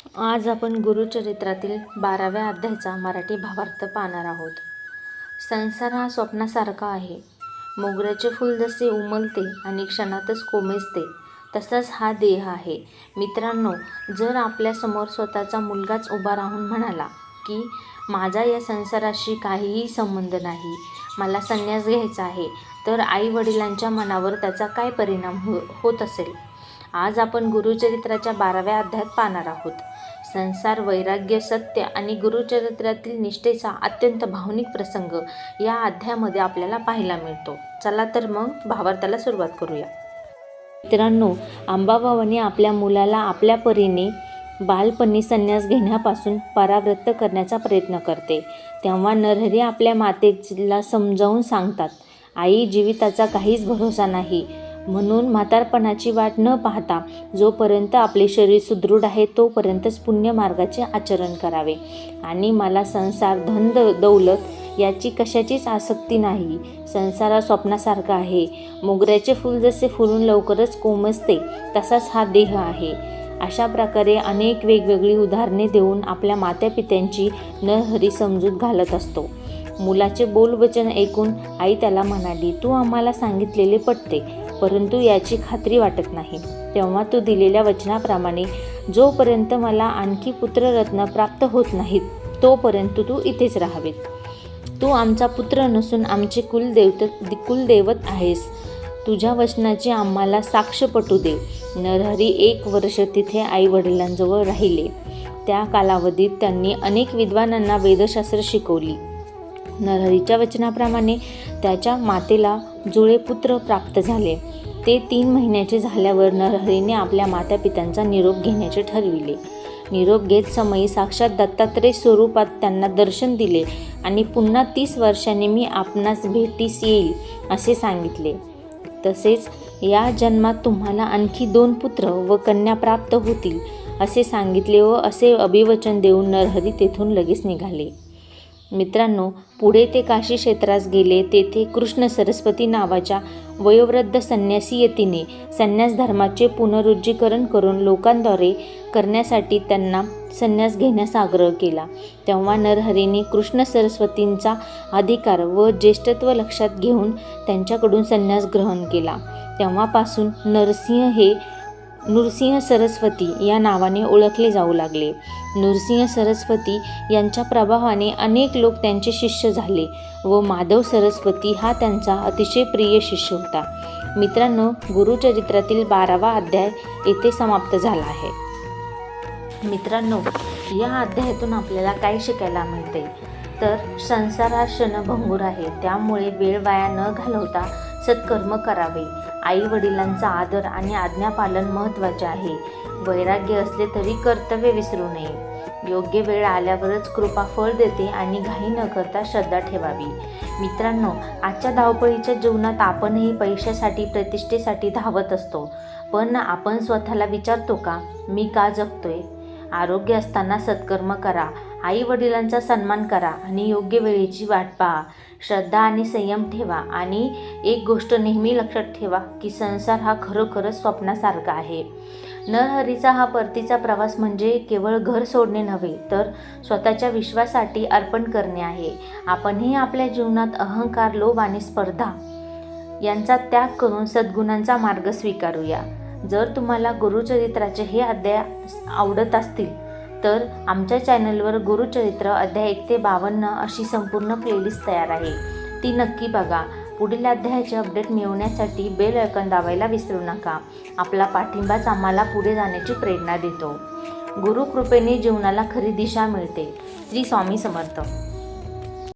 आज आपण गुरुचरित्रातील 12व्या अध्यायाचा मराठी भावार्थ पाहणार आहोत. संसार हा स्वप्नासारखा आहे. मोगऱ्याचे फूल जसे उमलते आणि क्षणातच कोमेजते, तसाच हा देह आहे. मित्रांनो, जर आपल्यासमोर स्वतःचा मुलगाच उभा राहून म्हणाला की माझा या संसाराशी काहीही संबंध नाही, मला संन्यास घ्यायचा आहे, तर आई वडिलांच्या मनावर त्याचा काय परिणाम होत असेल? आज आपण गुरुचरित्राच्या 12व्या अध्यायात पाहणार आहोत. संसार, वैराग्य, सत्य आणि गुरुचरित्रातील निष्ठेचा अत्यंत भावनिक प्रसंग या अध्यायामध्ये आपल्याला पाहायला मिळतो. चला तर मग भावार्थाला सुरुवात करूया. मित्रांनो, अंबाबाईने आपल्या मुलाला आपल्या परीने बालपणी संन्यास घेण्यापासून परावृत्त करण्याचा प्रयत्न करते. तेव्हा नरहरी आपल्या मातेला समजावून सांगतात, आई, जीविताचा काहीच भरोसा नाही, म्हणून म्हातारपणाची वाट न पाहता जोपर्यंत आपले शरीर सुदृढ आहे तोपर्यंतच पुण्यमार्गाचे आचरण करावे. आणि मला संसार, धन, दौलत याची कशाचीच आसक्ती नाही. संसार हा स्वप्नासारखा आहे. मोगऱ्याचे फूल जसे फुलून लवकरच कोमेजते, तसाच हा देह आहे. अशा प्रकारे अनेक वेगवेगळी उदाहरणे देऊन आपल्या मातापित्यांची नरहरी समजूत घालत असतो. मुलाचे बोलवचन ऐकून आई त्याला म्हणाली, तू आम्हाला सांगितलेले पटते, परंतु याची खात्री वाटत नाही. तेव्हा तू दिलेल्या वचनाप्रमाणे जोपर्यंत मला आणखी पुत्ररत्न प्राप्त होत नाहीत तोपर्यंत तू इथेच राहावेत. तू आमचा पुत्र नसून आमचे कुलदैवत आहेस. तुझ्या वचनाची आम्हाला साक्ष पटू दे. नरहरी 1 वर्ष तिथे आई वडिलांजवळ राहिले. त्या कालावधीत त्यांनी अनेक विद्वानांना वेदशास्त्र शिकवली. नरहरीच्या वचनाप्रमाणे त्याच्या मातेला जुळे पुत्र प्राप्त झाले. ते 3 महिन्याचे झाल्यावर नरहरीने आपल्या मातापित्यांचा निरोप घेण्याचे ठरविले. निरोप घेत समयी साक्षात दत्तात्रय स्वरूपात त्यांना दर्शन दिले आणि पुन्हा 30 वर्षांनी मी आपणास भेटीस येईल असे सांगितले. तसेच या जन्मात तुम्हाला आणखी 2 पुत्र व कन्या प्राप्त होतील असे सांगितले व असे अभिवचन देऊन नरहरी तेथून लगेच निघाले. मित्रांनो, पुढे ते काशी क्षेत्रास गेले. तेथे कृष्ण सरस्वती नावाच्या वयोवृद्ध संन्यासी यतीने संन्यास धर्माचे पुनरुज्जीवन करून लोकांद्वारे करण्यासाठी त्यांना संन्यास घेण्यास आग्रह केला. तेव्हा नरहरीने कृष्ण सरस्वतींचा अधिकार व ज्येष्ठत्व लक्षात घेऊन त्यांच्याकडून संन्यास ग्रहण केला. तेव्हापासून नृसिंह सरस्वती या नावाने ओळखले जाऊ लागले. नृसिंह सरस्वती यांच्या प्रभावाने अनेक लोक त्यांचे शिष्य झाले व माधव सरस्वती हा त्यांचा अतिशय प्रिय शिष्य होता. मित्रांनो, गुरुचरित्रातील 12वा अध्याय येथे समाप्त झाला आहे. मित्रांनो, या अध्यायातून आपल्याला काय शिकायला मिळते तर संसार हा क्षणभंगूर आहे, त्यामुळे वेळ वाया न घालवता सत्कर्म करावे. आई वडिलांचा आदर आणि आज्ञापालन महत्त्वाचे आहे. वैराग्य असले तरी कर्तव्य विसरू नये. योग्य वेळ आल्यावरच कृपा फळ देते आणि घाई न करता श्रद्धा ठेवावी. मित्रांनो, आजच्या धावपळीच्या जीवनात आपणही पैशासाठी, प्रतिष्ठेसाठी धावत असतो, पण आपण स्वतःला विचारतो का, मी का जगतोय? आरोग्य असताना सत्कर्म करा, आई वडिलांचा सन्मान करा आणि योग्य वेळेची वाट पहा. श्रद्धा आणि संयम ठेवा. आणि एक गोष्ट नेहमी लक्षात ठेवा की संसार हा खरोखरच स्वप्नासारखा आहे. नरहरीचा हा परतीचा प्रवास म्हणजे केवळ घर सोडणे नव्हे, तर स्वतःच्या विश्वासाठी अर्पण करणे आहे. आपणही आपल्या जीवनात अहंकार, लोभ आणि स्पर्धा यांचा त्याग करून सद्गुणांचा मार्ग स्वीकारूया. जर तुम्हाला गुरुचरित्राचे हे अध्याय आवडत असतील तर आमच्या चॅनलवर गुरुचरित्र अध्याय 1 ते 52 अशी संपूर्ण प्लेलिस्ट तयार आहे, ती नक्की बघा. पुढील अध्यायाचे अपडेट मिळवण्यासाठी बेल आयकॉन दाबायला विसरू नका. आपला पाठिंबाच आम्हाला पुढे जाण्याची प्रेरणा देतो. गुरुकृपेने जीवनाला खरी दिशा मिळते. श्री स्वामी समर्थ.